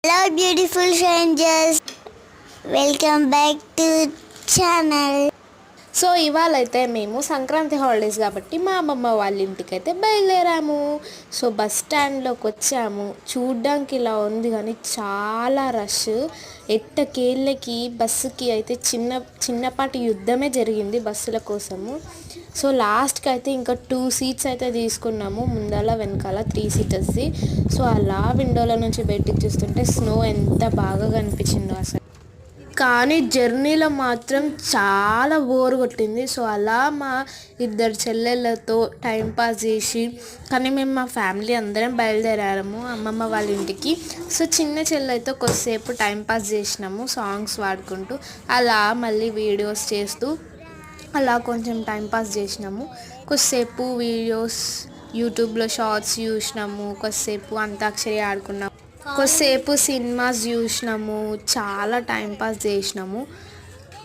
Hello beautiful strangers, welcome back to channel. సో ఇవాళైతే మేము సంక్రాంతి హాలిడేస్ కాబట్టి మా అమ్మమ్మ వాళ్ళ ఇంటికైతే బయలుదేరాము. సో బస్ స్టాండ్లోకి వచ్చాము. చూడ్డానికి ఇలా ఉంది కానీ చాలా రష్. ఎట్టకేళ్ళకి బస్సుకి అయితే చిన్నపాటి యుద్ధమే జరిగింది బస్సుల కోసము. సో లాస్ట్కి అయితే ఇంకా 2 సీట్స్ అయితే తీసుకున్నాము, ముందల వెనకాల 3 సీటర్స్ది. సో అలా విండోల నుంచి బయటికి చూస్తుంటే స్నో ఎంత బాగా కనిపించిందో అసలు. కానీ జర్నీలో మాత్రం చాలా బోర్ కొట్టింది. సో అలా మా ఇద్దరు చెల్లెళ్ళతో టైంపాస్ చేసి, కానీ మేము మా ఫ్యామిలీ అందరం బయలుదేరాము అమ్మమ్మ వాళ్ళ ఇంటికి. సో చిన్న చెల్లెలతో కొద్దిసేపు టైంపాస్ చేసినాము సాంగ్స్ పాడుకుంటూ. అలా మళ్ళీ వీడియోస్ చేస్తూ అలా కొంచెం టైంపాస్ చేసినాము. కొద్దిసేపు వీడియోస్ యూట్యూబ్లో షార్ట్స్ చూసినాము, కొద్దిసేపు అంతాక్షరి ఆడుకున్నాము, కొద్దిసేపు సినిమాస్ చూసినాము, చాలా టైంపాస్ చేసినాము.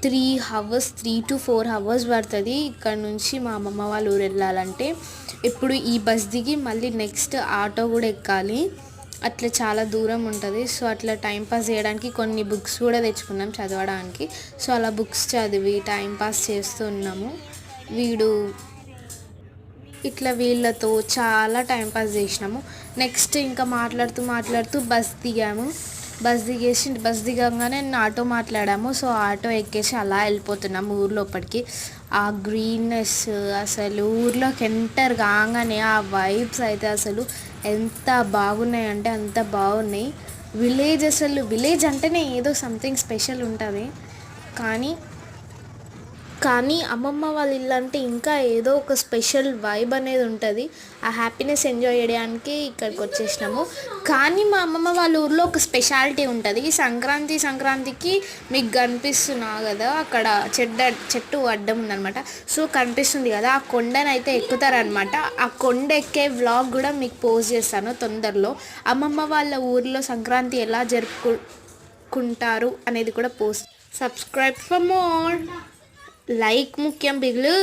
3 to 4 అవర్స్ పడుతుంది ఇక్కడ నుంచి మా అమ్మమ్మ వాళ్ళ ఊరు వెళ్ళాలంటే. ఇప్పుడు ఈ బస్ దిగి మళ్ళీ నెక్స్ట్ ఆటో కూడా ఎక్కాలి, అట్లా చాలా దూరం ఉంటుంది. సో అట్లా టైంపాస్ చేయడానికి కొన్ని బుక్స్ కూడా తెచ్చుకున్నాం చదవడానికి. సో అలా బుక్స్ చదివి టైంపాస్ చేస్తూ ఉన్నాము. వీళ్ళతో చాలా టైంపాస్ చేసినాము. నెక్స్ట్ ఇంకా మాట్లాడుతూ బస్ దిగాము. బస్ దిగంగానే నేను ఆటో మాట్లాడాము. సో ఆటో ఎక్కేసి అలా వెళ్ళిపోతున్నాము ఊరు లోపలికి. ఆ గ్రీన్నెస్ అసలు ఊర్లోకి ఎంటర్ కాగానే ఆ వైబ్స్ అయితే అసలు ఎంత బాగున్నాయి అంటే అంత బాగున్నాయి. విలేజ్ అంటేనే ఏదో సంథింగ్ స్పెషల్ ఉంటుంది. కానీ అమ్మమ్మ వాళ్ళ ఇల్లు అంటే ఇంకా ఏదో ఒక స్పెషల్ వైబ్ అనేది ఉంటుంది. ఆ హ్యాపీనెస్ ఎంజాయ్ చేయడానికి ఇక్కడికి వచ్చేసినాము. కానీ మా అమ్మమ్మ వాళ్ళ ఊర్లో ఒక స్పెషాలిటీ ఉంటుంది. సంక్రాంతికి మీకు కనిపిస్తున్నా కదా, అక్కడ చెట్టు అడ్డం ఉందనమాట. సో కనిపిస్తుంది కదా, ఆ కొండను అయితే ఎక్కుతారనమాట. ఆ కొండ ఎక్కే వ్లాగ్ కూడా మీకు పోస్ట్ చేస్తాను తొందరలో. అమ్మమ్మ వాళ్ళ ఊర్లో సంక్రాంతి ఎలా జరుపుకుంటారు అనేది కూడా post. Subscribe for more. Like ముఖ్యం బిగులు.